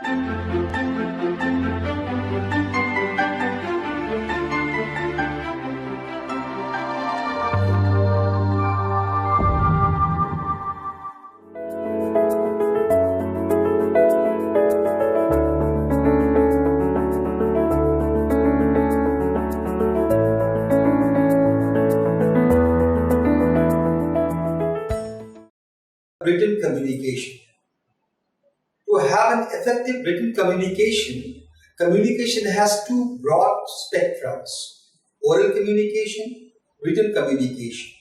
Written communication. To have an effective written communication, communication has two broad spectrums: oral communication, written communication.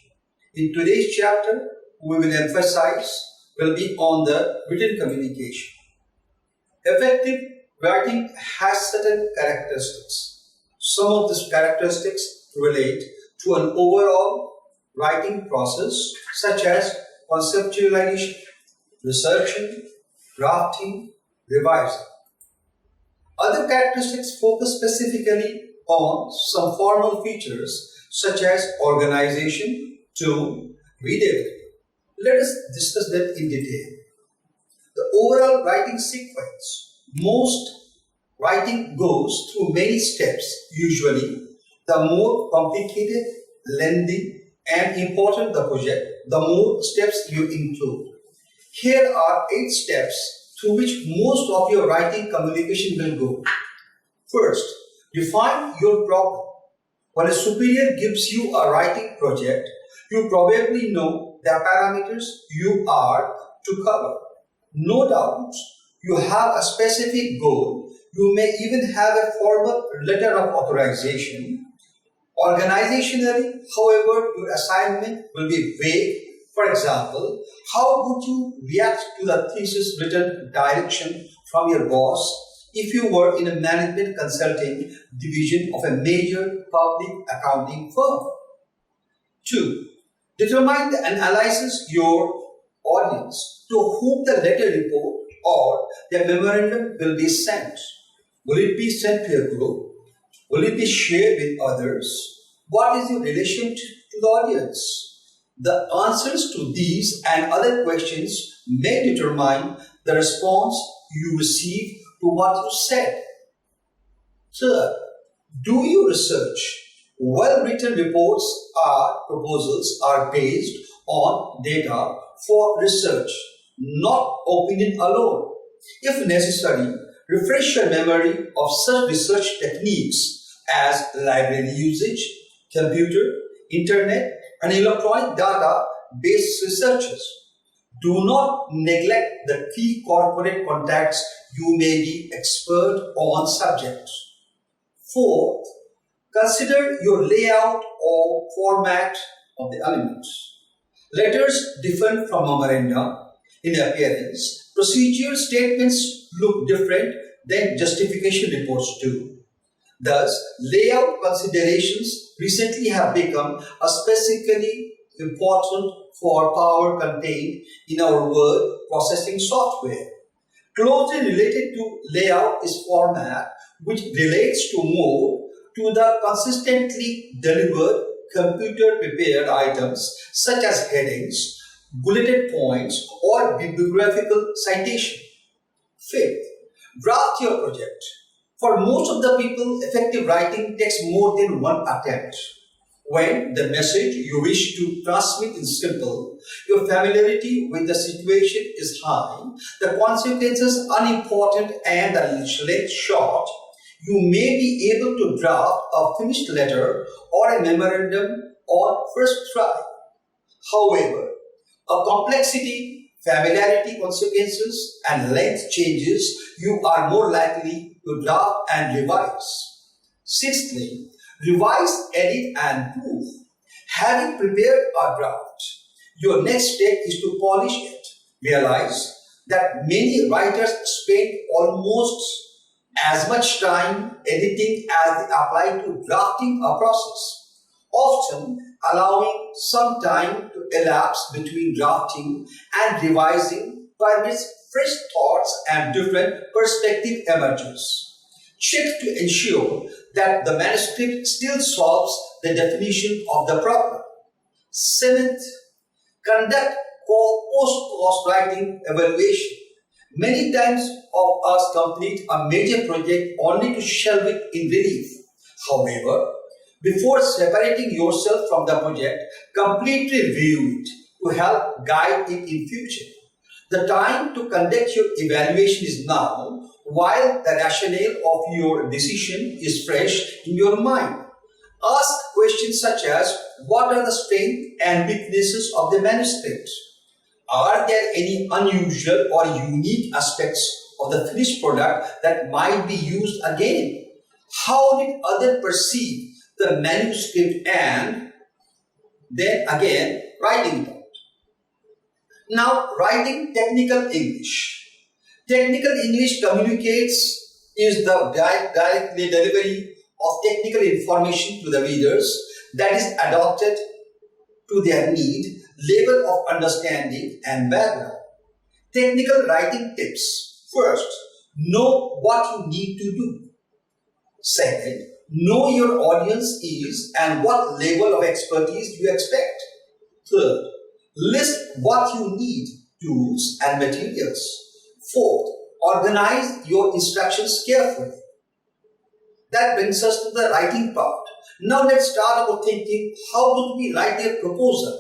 In today's chapter, we will emphasize will be on the written communication. Effective writing has certain characteristics. Some of these characteristics relate to an overall writing process, such as conceptualization, researching, drafting, revising. Other characteristics focus specifically on some formal features such as organization, tone, readability. Let us discuss them in detail. The overall writing sequence. Most writing goes through many steps. Usually, the more complicated, lengthy, and important the project, the more steps you include. Here are 8 steps through which most of your writing communication will go. First, define your problem. When a superior gives you a writing project, you probably know the parameters you are to cover. No doubt, you have a specific goal. You may even have a formal letter of authorization. Organizationally, however, your assignment will be vague. For example, how would you react to the thesis written direction from your boss if you were in a management consulting division of a major public accounting firm? 2. Determine and analyze your audience, to whom the letter report or the memorandum will be sent. Will it be sent to a group? Will it be shared with others? What is your relation to the audience? The answers to these and other questions may determine the response you receive to what you said. Third, do your research. Well-written reports or proposals are based on data for research, not opinion alone. If necessary, refresh your memory of such research techniques as library usage, computer, internet, and electronic data-based researches. Do not neglect the key corporate contacts you may be expert on subjects. Fourth, consider your layout or format of the elements. Letters differ from memoranda in appearance. Procedure statements look different than justification reports do. Thus, layout considerations recently have become especially important for power contained in our word processing software. Closely related to layout is format, which relates to more to the consistently delivered computer-prepared items such as headings, bulleted points, or bibliographical citation. Fifth, draft your project. For most of the people, effective writing takes more than one attempt. When the message you wish to transmit is simple, your familiarity with the situation is high, the consequences unimportant, and the length short, you may be able to draft a finished letter or a memorandum on first try. However, a complexity, familiarity consequences, and length changes, you are more likely to draft and revise. Sixthly, revise, edit, and proof. Having prepared a draft, your next step is to polish it. Realize that many writers spend almost as much time editing as they apply to drafting a process, often allowing some time to elapse between drafting and revising permits fresh thoughts and different perspective emerges. Check to ensure that the manuscript still solves the definition of the problem. Seventh, conduct post-writing evaluation. Many times of us complete a major project only to shelve it in relief. However, before separating yourself from the project, completely review it to help guide it in future. The time to conduct your evaluation is now, while the rationale of your decision is fresh in your mind. Ask questions such as, what are the strengths and weaknesses of the manuscript? Are there any unusual or unique aspects of the finished product that might be used again? How did others perceive the manuscript? And then again, writing it. Now, writing technical English. Technical English communicates is the direct delivery of technical information to the readers that is adapted to their need, level of understanding and background. Technical writing tips. First, know what you need to do. Second, know your audience is and what level of expertise you expect. Third, list what you need, tools and materials. Fourth, organize your instructions carefully. That brings us to the writing part. Now let's start about thinking, how do we write a proposal?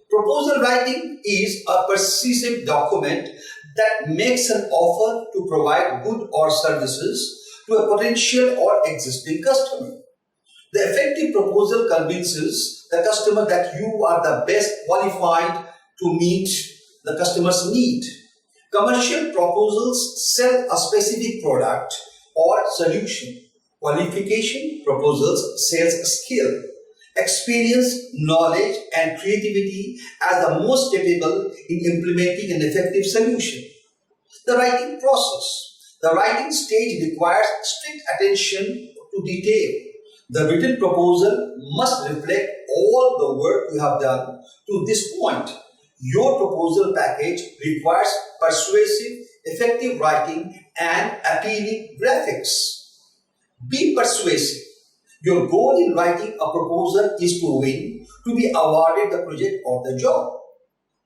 Proposal writing is a persuasive document that makes an offer to provide goods or services to a potential or existing customer. The effective proposal convinces the customer that you are the best qualified to meet the customer's need. Commercial proposals sell a specific product or solution. Qualification proposals sells skill, experience, knowledge, and creativity as the most capable in implementing an effective solution. The writing process. The writing stage requires strict attention to detail. The written proposal must reflect all the work you have done to this point. Your proposal package requires persuasive, effective writing and appealing graphics. Be persuasive. Your goal in writing a proposal is to win, to be awarded the project or the job.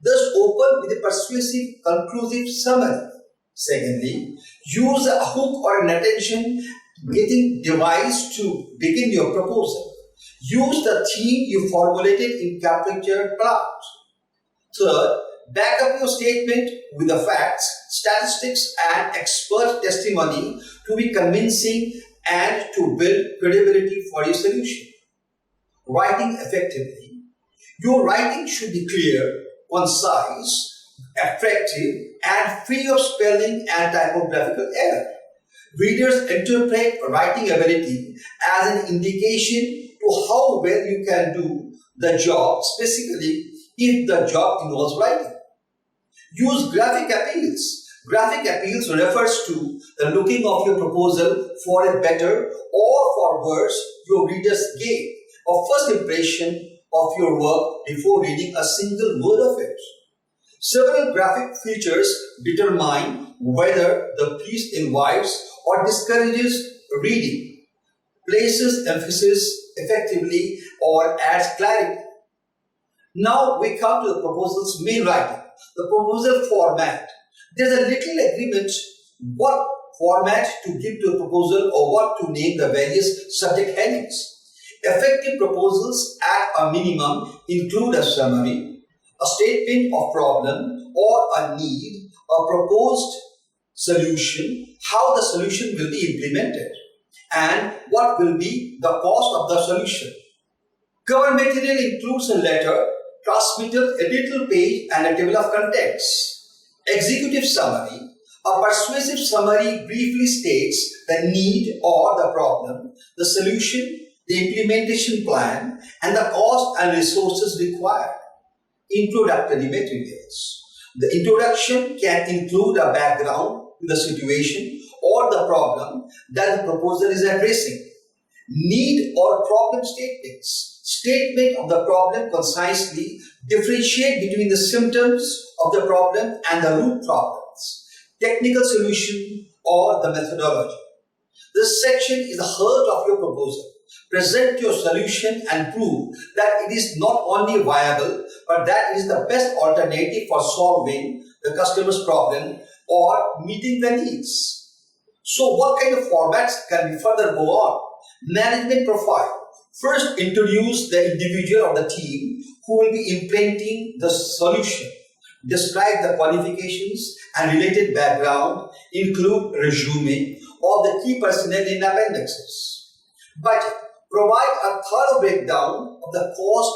Thus, open with a persuasive, conclusive summary. Secondly, use a hook or an attention-getting device to begin your proposal. Use the theme you formulated in captured plot. Third, back up your statement with the facts, statistics, and expert testimony to be convincing and to build credibility for your solution. Writing effectively. Your writing should be clear, concise, attractive, and free of spelling and typographical error. Readers interpret writing ability as an indication to how well you can do the job, specifically if the job involves writing. Use graphic appeals. Graphic appeals refers to the looking of your proposal for a better or for worse your readers gain a first impression of your work before reading a single word of it. Several graphic features determine whether the piece invites or discourages reading, places emphasis effectively, or adds clarity. Now we come to the proposal's main writing, the proposal format. There's a little agreement what format to give to a proposal or what to name the various subject headings. Effective proposals at a minimum include a summary, a statement of problem or a need, a proposed solution, how the solution will be implemented, and what will be the cost of the solution. Cover material includes a letter, transmittal, editorial page, and a table of contents. Executive summary. A persuasive summary briefly states the need or the problem, the solution, the implementation plan, and the cost and resources required. Introductory materials. The introduction can include a background to the situation or the problem that the proposal is addressing. Need or problem statements. Statement of the problem concisely differentiate between the symptoms of the problem and the root problems. Technical solution or the methodology. This section is the heart of your proposal. Present your solution and prove that it is not only viable, but that it is the best alternative for solving the customer's problem or meeting the needs. So what kind of formats can we further go on? Management profile. First, introduce the individual or the team who will be implementing the solution. Describe the qualifications and related background, include resume of the key personnel in appendixes. Budget. Provide a thorough breakdown of the cost,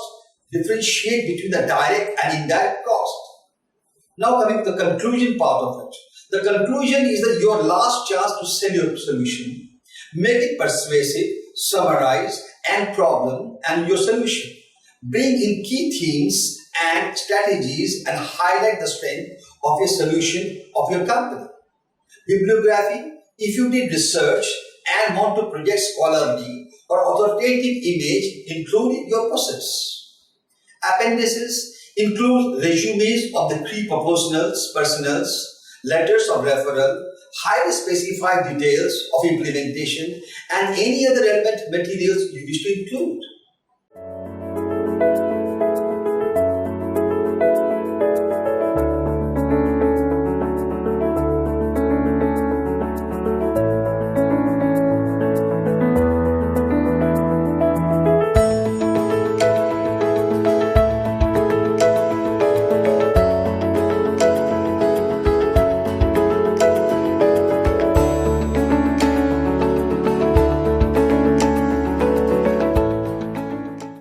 differentiate between the direct and indirect cost. Now coming to the conclusion part of it. The conclusion is that your last chance to sell your solution. Make it persuasive, summarize and problem and your solution. Bring in key themes and strategies and highlight the strength of your solution of your company. Bibliography. If you did research and want to project scholarly or authoritative image, include your process. Appendices. Include resumes of the key proposals, personals, letters of referral, highly specified details of implementation, and any other relevant materials you wish to include.